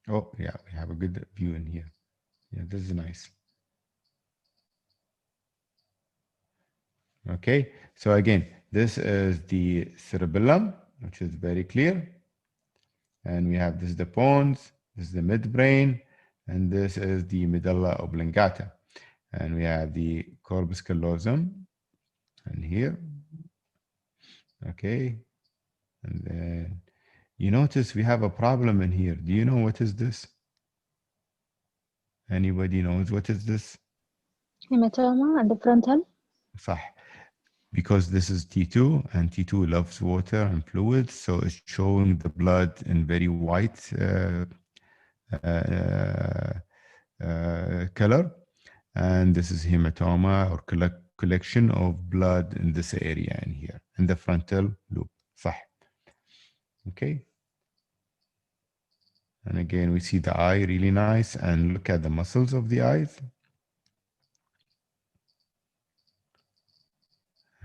Speaker 2: Oh yeah, we have a good view in here. Yeah, this is nice. Okay, so again, this is the cerebellum, which is very clear. And we have this is the pons, this is the midbrain, and this is the medulla oblongata. And we have the corpus callosum, and here. Okay, and then you notice we have a problem in here. Do you know what is this? Anybody knows what is this?
Speaker 3: Hematoma and the frontal.
Speaker 2: صح. Because this is T2 and T2 loves water and fluids, so it's showing the blood in very white color, and this is hematoma or collection of blood in this area in here in the frontal lobe. صح. Okay, and again we see the eye really nice, and look at the muscles of the eyes.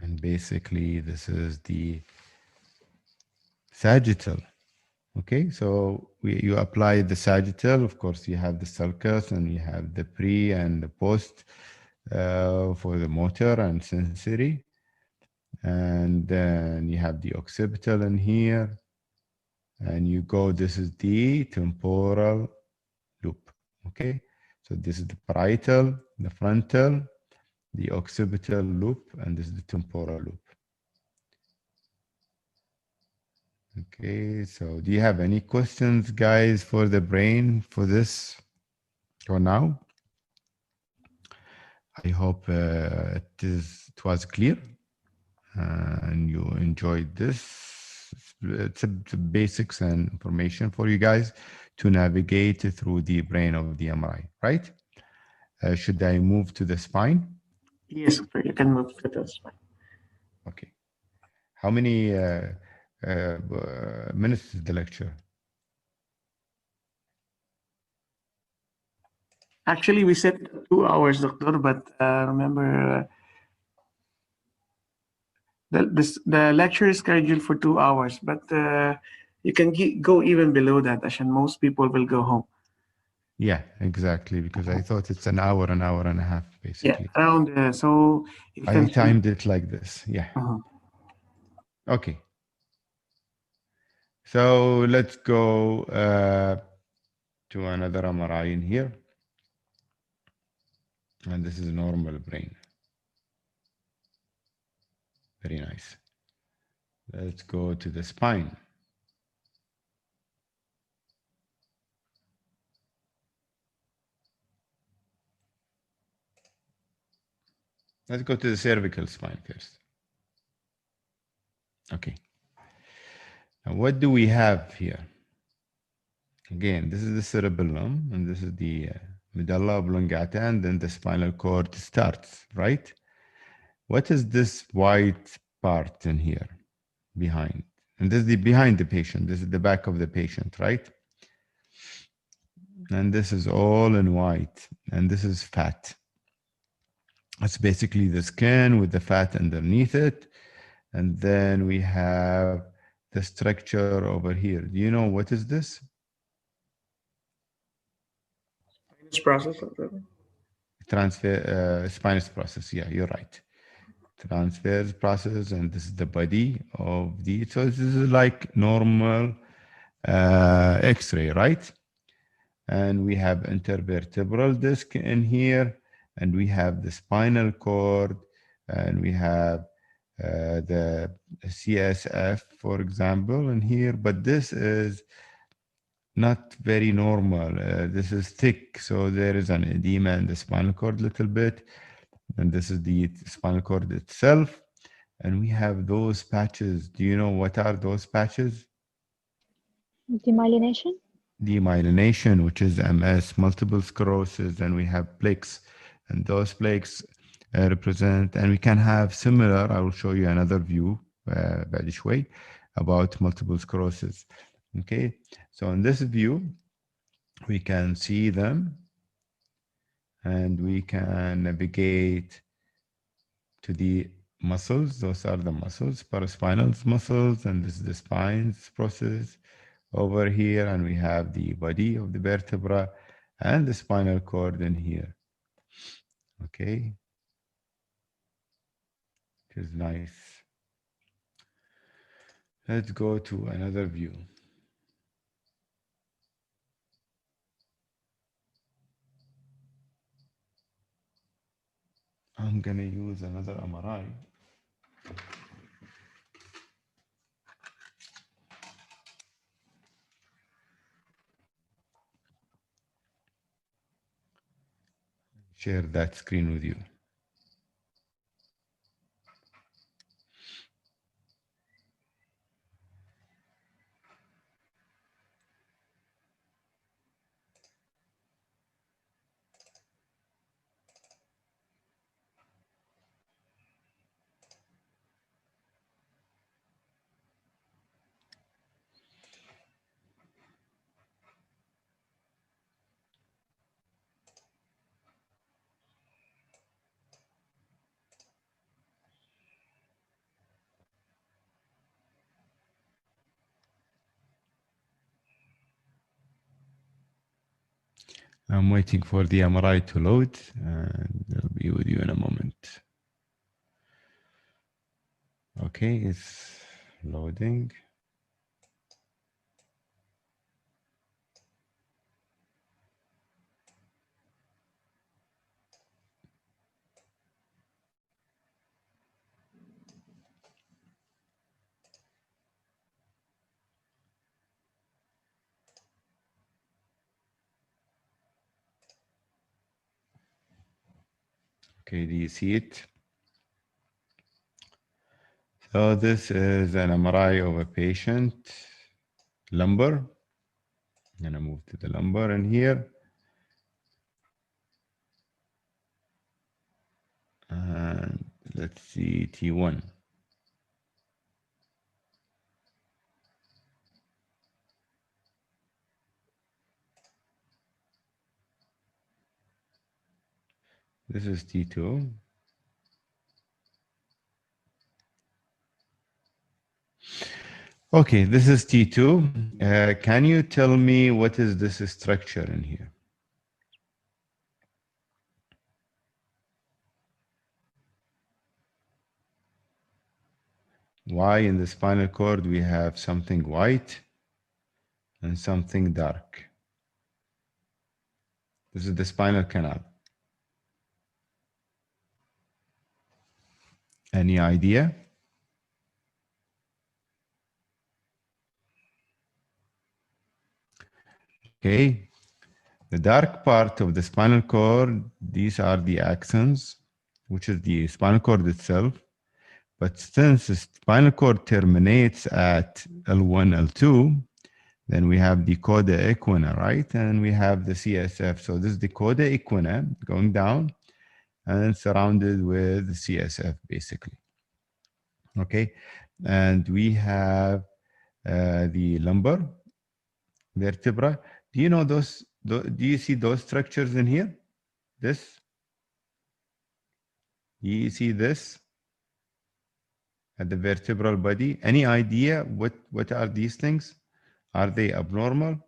Speaker 2: And basically, this is the sagittal. Okay, so you apply the sagittal. Of course, you have the sulcus, and you have the pre and the post for the motor and sensory. And then you have the occipital in here. And you go, this is the temporal loop. Okay, so this is the parietal, the frontal, the occipital loop, and this is the temporal loop. Okay, so do you have any questions, guys, for the brain for this for now? I hope it was clear and you enjoyed this. It's a basics and information for you guys to navigate through the brain of the MRI, right? Should I move to the spine?
Speaker 1: Yes, sir, you can move to the spine.
Speaker 2: Okay. How many minutes is the lecture?
Speaker 1: Actually, we said 2 hours, doctor, but remember the lecture is scheduled for 2 hours, but You can go even below that, Ashan. Most people will go home.
Speaker 2: Yeah, exactly. Because I thought it's an hour and a half,
Speaker 1: Yeah,
Speaker 2: basically.
Speaker 1: around so you
Speaker 2: I
Speaker 1: can.
Speaker 2: timed it like this. Yeah.
Speaker 1: Mhm.
Speaker 2: Okay. So let's go to another MRI in here. And this is normal brain. Very nice. Let's go to the spine. Let's go to the cervical spine first. Okay. Now, what do we have here? Again, this is the cerebellum, and this is the medulla oblongata, and then the spinal cord starts, right? What is this white part in here behind? And this is the behind the patient. This is the back of the patient, right? And this is all in white, and this is fat. It's basically the skin with the fat underneath it. And then we have the structure over here. Do you know what is this?
Speaker 1: This process.
Speaker 2: Transfer spinous process. Yeah, you're right. Transfers process, and this is the body of the. So this is like normal X-ray, right? And we have intervertebral disc in here, and we have the spinal cord, and we have the CSF, for example, in here. But this is not very normal. This is thick, so there is an edema in the spinal cord a little bit. And this is the spinal cord itself. And we have those patches. Do you know what are those patches?
Speaker 3: Demyelination?
Speaker 2: Demyelination, which is MS, multiple sclerosis, and we have plaques. And those plaques represent, and we can have similar, I will show you another view, بعد شوي, about multiple sclerosis. Okay, so in this view, we can see them, and we can navigate to the muscles. Those are the muscles, paraspinal muscles, and this is the spine's process over here. And we have the body of the vertebra and the spinal cord in here. Okay, which is nice. Let's go to another view. I'm gonna use another MRI. Share that screen with you. I'm waiting for the MRI to load, and I'll be with you in a moment. Okay, it's loading. Okay, do you see it? So this is an MRI of a patient, lumbar. I'm gonna move to the lumbar in here. And let's see T1. This is T2. Okay, this is T2. Can you tell me what is this structure in here? Why in the spinal cord we have something white and something dark? This is the spinal canal. Any idea? Okay, the dark part of the spinal cord, these are the axons, which is the spinal cord itself. But since the spinal cord terminates at L1, L2, then we have the coda equina, right? And we have the CSF. So this is the coda equina going down and surrounded with the CSF, basically. Okay, and we have the lumbar vertebra. Do you know those? Do you see those structures in here? This? Do you see this at the vertebral body? Any idea what are these things? Are they abnormal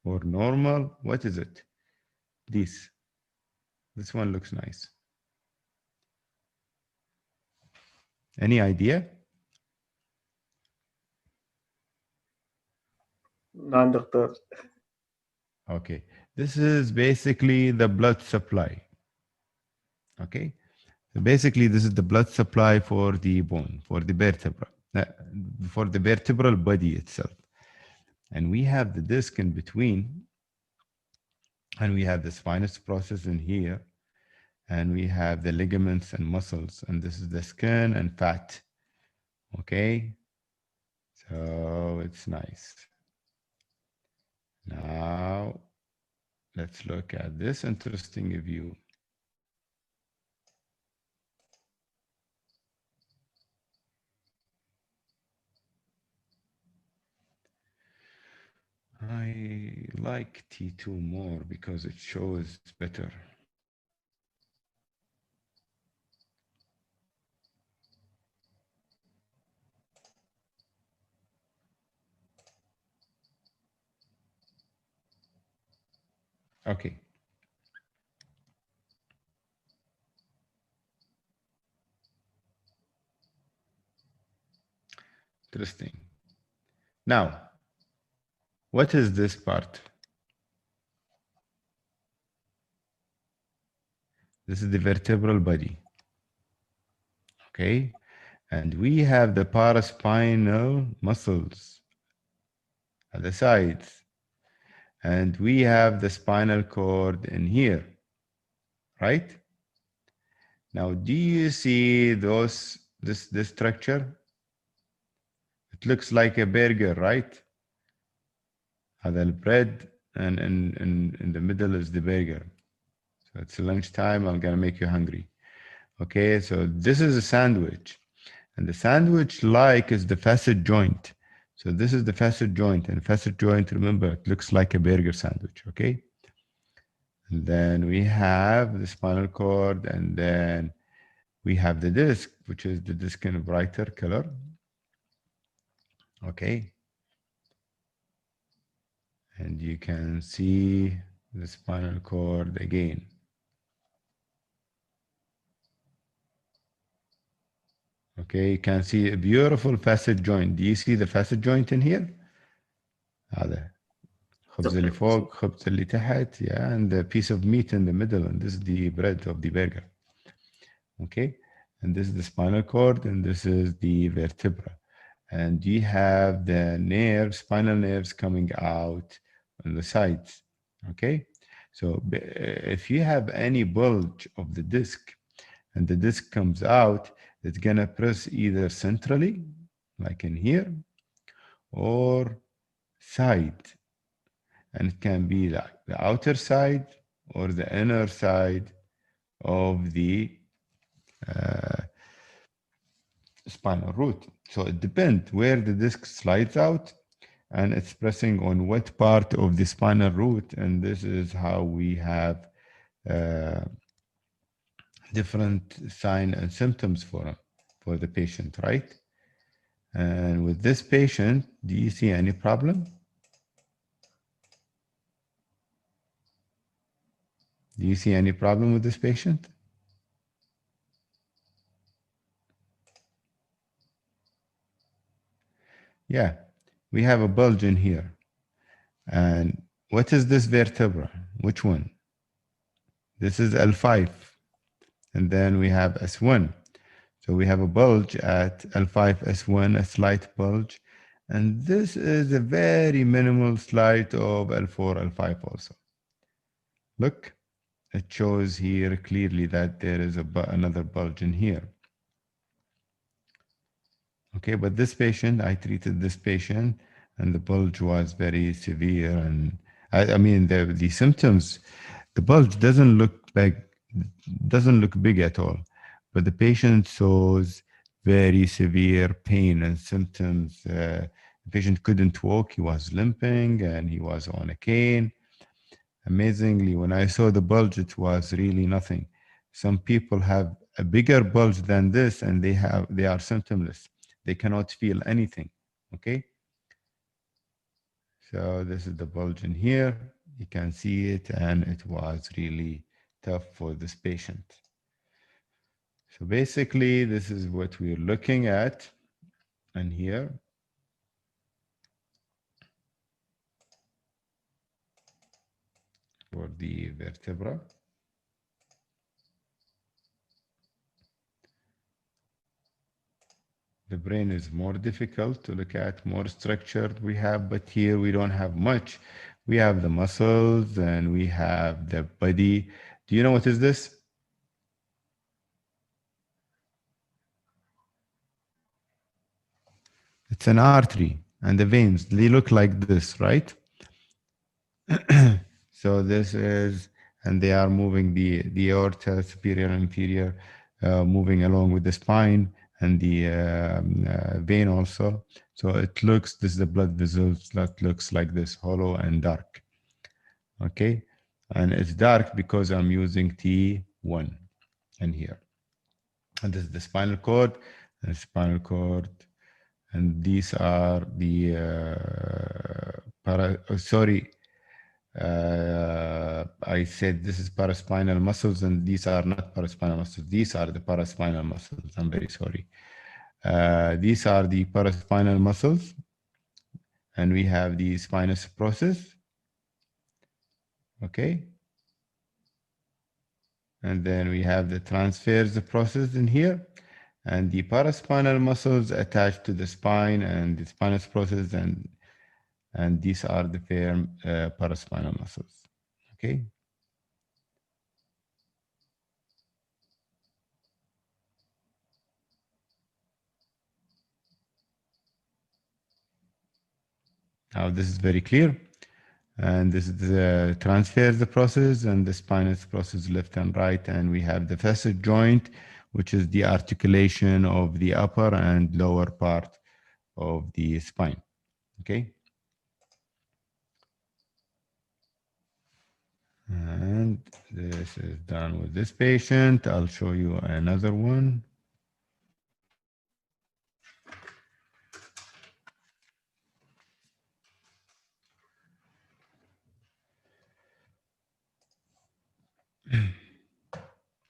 Speaker 2: or normal? What is it? This one looks nice. Any idea?
Speaker 1: None, doctor.
Speaker 2: Okay, this is basically the blood supply. Okay, so basically this is the blood supply for the bone, for the vertebra, for the vertebral body itself. And we have the disc in between, and we have the spinous process in here, and we have the ligaments and muscles, and this is the skin and fat. Okay, so it's nice. Now let's look at this interesting view. I like T2 more because it shows better. Okay. Interesting. Now, what is this part? This is the vertebral body. Okay. And we have the paraspinal muscles at the sides. And we have the spinal cord in here, right? Now, do you see this structure? It looks like a burger, right? The bread, and in the middle is the burger. So it's lunchtime, I'm gonna make you hungry. Okay, so this is a sandwich. And the sandwich like is the facet joint. So this is the facet joint, and facet joint, remember, it looks like a burger sandwich, okay? And then we have the spinal cord, and then we have the disc, which is the disc in a brighter color. Okay. And you can see the spinal cord again. Okay, you can see a beautiful facet joint. Do you see the facet joint in here? هذا خبز اللي فوق خبز اللي تحت, yeah, and the piece of meat in the middle, and this is the bread of the burger. Okay, and this is the spinal cord, and this is the vertebra, and you have the nerves, spinal nerves coming out on the sides. Okay, so if you have any bulge of the disc and the disc comes out, it's gonna press either centrally, like in here, or side. And it can be like the outer side or the inner side of the spinal root. So it depends where the disc slides out, and it's pressing on what part of the spinal root. And this is how we have different signs and symptoms for the patient, right? And with this patient, do you see any problem? Do you see any problem with this patient? Yeah, we have a bulge in here. And what is this vertebra? Which one? This is L5. And then we have S1. So we have a bulge at L5, S1, a slight bulge. And this is a very minimal slight of L4, L5 also. Look, it shows here clearly that there is another bulge in here. Okay, but this patient, I treated this patient and the bulge was very severe. And I mean, the symptoms, the bulge doesn't look big at all, but the patient shows very severe pain and symptoms. The patient couldn't walk, he was limping and he was on a cane. Amazingly, when I saw the bulge, it was really nothing. Some people have a bigger bulge than this and they are symptomless. They cannot feel anything. Okay. So this is the bulge in here. You can see it, and it was really tough for this patient. So basically, this is what we're looking at. And here, for the vertebra. The brain is more difficult to look at, more structured we have, but here we don't have much. We have the muscles and we have the body. Do you know what is this? It's an artery and the veins. They look like this, right? So this is, and they are moving the aorta, superior and inferior, moving along with the spine and the vein also. So it looks, this is the blood vessels that looks like this, hollow and dark. Okay, and it's dark because I'm using T1 in here. And this is the spinal cord, and these are the I said this is paraspinal muscles, and these are not paraspinal muscles. These are the paraspinal muscles. I'm very sorry. These are the paraspinal muscles, and we have the spinous process. Okay. And then we have the transverse process in here, and the paraspinal muscles attached to the spine and the spinous process, and these are the firm paraspinal muscles. Okay. Now this is very clear. And this is the transverse process and the spinous process left and right. And we have the facet joint, which is the articulation of the upper and lower part of the spine. Okay. And this is done with this patient. I'll show you another one.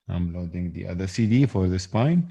Speaker 2: I'm loading the other CD for the spine.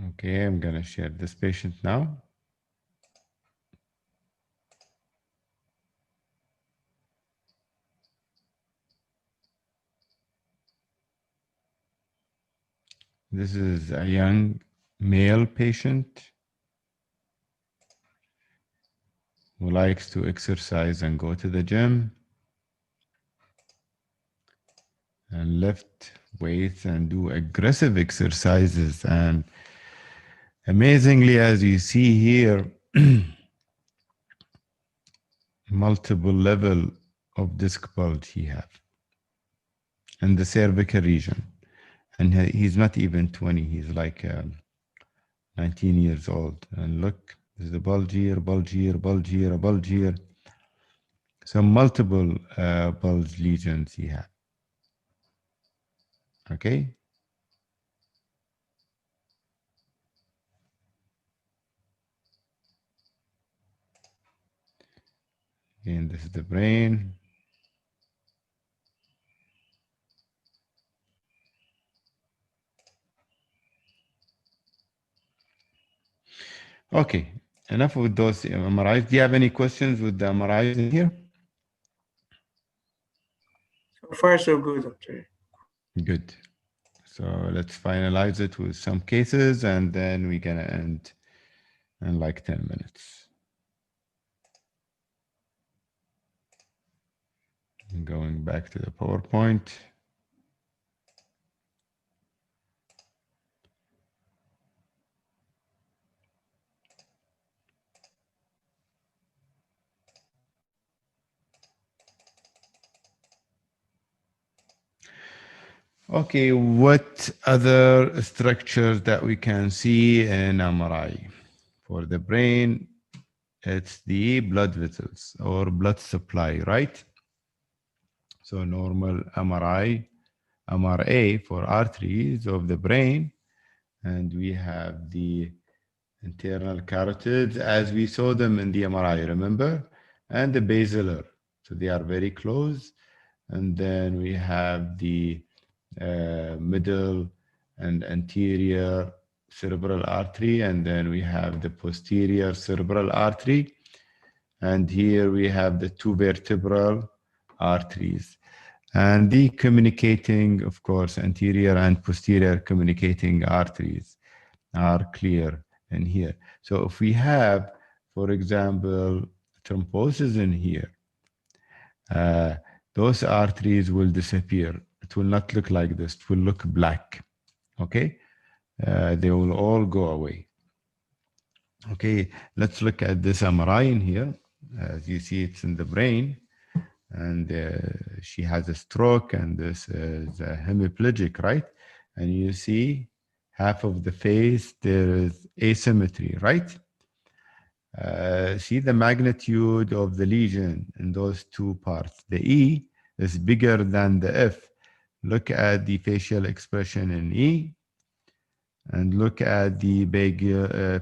Speaker 2: Okay, I'm gonna share this patient now. This is a young male patient who likes to exercise and go to the gym and lift weights and do aggressive exercises. And amazingly, as you see here, multiple level of disc bulge he have in the cervical region. And he's not even 20, he's like 19 years old. And look, there's a bulge here, bulge here, bulge here, a bulge here. So multiple bulge lesions he have. Okay. And this is the brain. Okay, enough with those MRIs. Do you have any questions with the MRIs in here?
Speaker 1: So far, so good, doctor.
Speaker 2: Good. So let's finalize it with some cases and then we're gonna end in like 10 minutes. Going back to the PowerPoint. Okay, what other structures that we can see in MRI? For the brain, it's the blood vessels or blood supply, right? So normal MRA for arteries of the brain, and we have the internal carotids as we saw them in the MRI, remember? And the basilar, so they are very close. And then we have the middle and anterior cerebral artery, and then we have the posterior cerebral artery. And here we have the two vertebral arteries. And the communicating, of course, anterior and posterior communicating arteries are clear in here. So if we have, for example, thrombosis in here, those arteries will disappear. It will not look like this. It will look black. Okay? They will all go away. Okay, let's look at this MRI in here. As you see, it's in the brain. And she has a stroke, and this is hemiplegic, right? And you see half of the face, there is asymmetry, right? See the magnitude of the lesion in those two parts. The E is bigger than the F. Look at the facial expression in E, and look at the big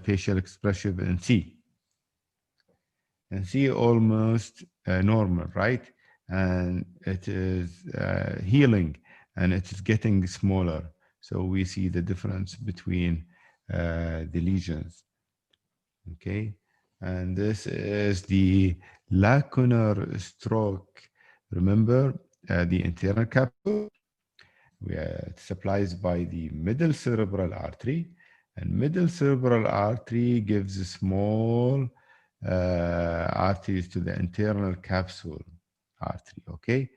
Speaker 2: facial expression in C. And C almost normal, right? And it is healing, and it is getting smaller. So we see the difference between the lesions. Okay, and this is the lacunar stroke. Remember the internal capsule? It supplies by the middle cerebral artery, and middle cerebral artery gives small arteries to the internal capsule artery, okay?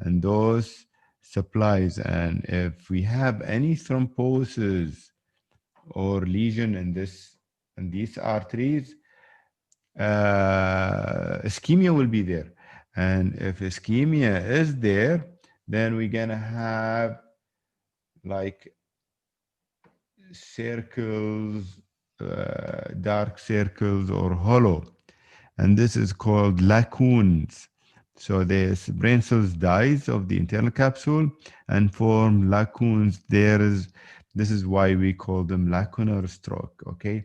Speaker 2: And those supplies, and if we have any thrombosis or lesion in these arteries, ischemia will be there. And if ischemia is there, then we're gonna have like circles, dark circles or hollow. And this is called lacunes. So the brain cells dies of the internal capsule and form lacunes. This is why we call them lacunar stroke, okay?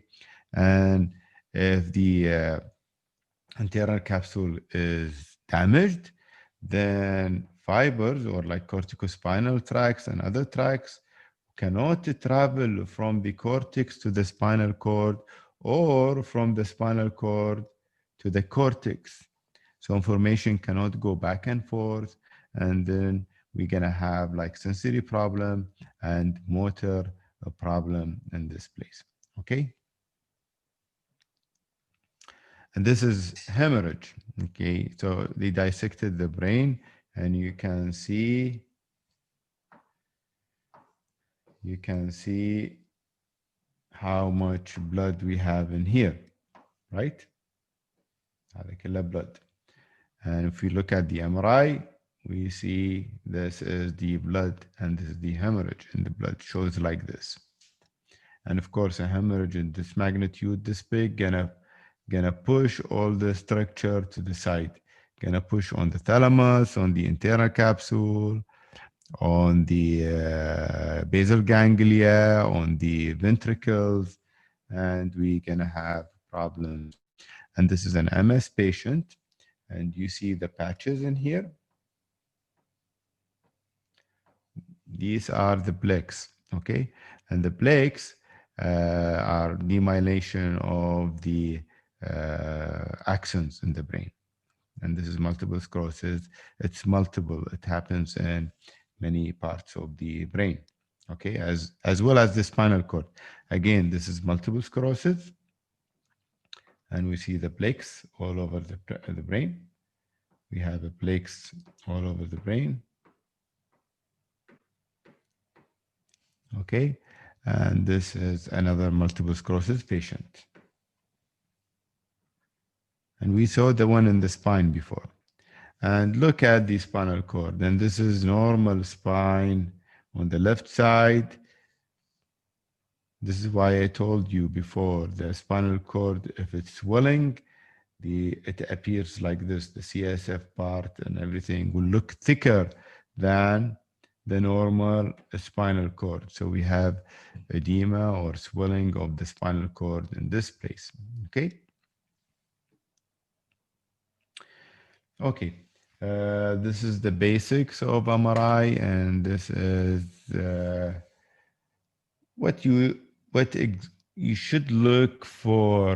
Speaker 2: And if the internal capsule is damaged, then fibers or like corticospinal tracts and other tracts cannot travel from the cortex to the spinal cord or from the spinal cord to the cortex. So information cannot go back and forth, and then we're gonna have like sensory problem and motor problem in this place, okay? And this is hemorrhage, okay? So they dissected the brain, and you can see how much blood we have in here, right? هذا كله blood. And if we look at the MRI, we see this is the blood and this is the hemorrhage in the blood, shows like this. And of course, a hemorrhage in this magnitude, this big, gonna push all the structure to the side. Gonna push on the thalamus, on the internal capsule, on the basal ganglia, on the ventricles, and we're gonna have problems. And this is an MS patient, and you see the patches in here. These are the plaques, okay? And the plaques are demyelination of the axons in the brain. And this is multiple sclerosis. It's multiple. It happens in many parts of the brain, okay? As well as the spinal cord. Again, this is multiple sclerosis. And we see the plaques all over the brain. We have the plaques all over the brain. Okay, and this is another multiple sclerosis patient. And we saw the one in the spine before. And look at the spinal cord. And this is normal spine on the left side. This is why I told you before, the spinal cord, if it's swelling, it appears like this. The CSF part and everything will look thicker than the normal spinal cord. So we have edema or swelling of the spinal cord in this place, okay? Okay, this is the basics of MRI, and this is what you should look for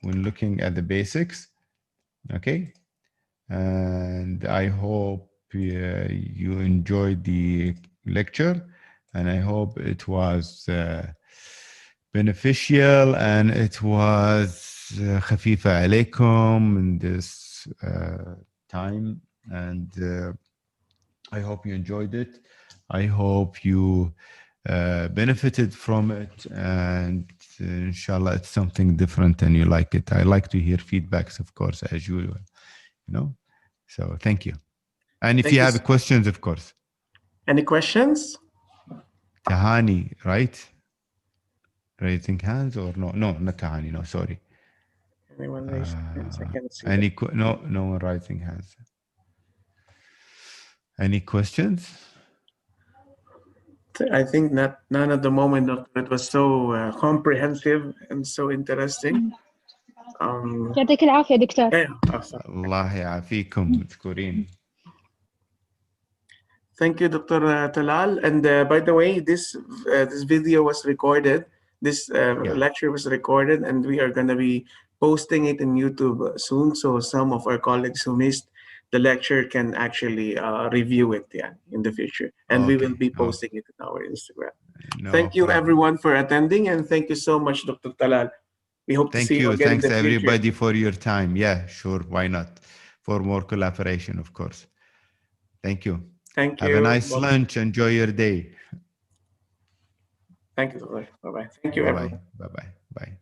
Speaker 2: when looking at the basics, okay? And I hope you enjoyed the lecture, and I hope it was beneficial and it was خفيفة عليكم in this time, and I hope you enjoyed it. I hope you benefited from it, and inshallah it's something different and you like it. I like to hear feedbacks, of course, as usual, you know. So thank you. And if you have questions, of course.
Speaker 1: Any questions?
Speaker 2: Tahani, right? Raising hands or no? No, not Tahani. No, sorry.
Speaker 1: Anyone raise hands? I can't see.
Speaker 2: No one raising hands. Any questions?
Speaker 1: I think none at the moment, Doctor. It was so comprehensive and so interesting.
Speaker 3: يعطيك العافية دكتور.
Speaker 2: الله يعافيكم تذكرين.
Speaker 1: Thank you, Dr. Talal. And by the way, this video was recorded. This lecture was recorded, and we are going to be posting it in YouTube soon. So some of our colleagues who missed the lecture can actually review it in the future. And we will be posting it on our Instagram. Thank you, everyone, for attending. And thank you so much, Dr. Talal. We hope to see you again.
Speaker 2: Thanks, everybody, for your time. Yeah, sure. Why not? For more collaboration, of course. Thank you.
Speaker 1: Thank you.
Speaker 2: Have a nice lunch. Enjoy your day.
Speaker 1: Thank you. Bye-bye. Thank you, everyone.
Speaker 2: Bye-bye. Bye.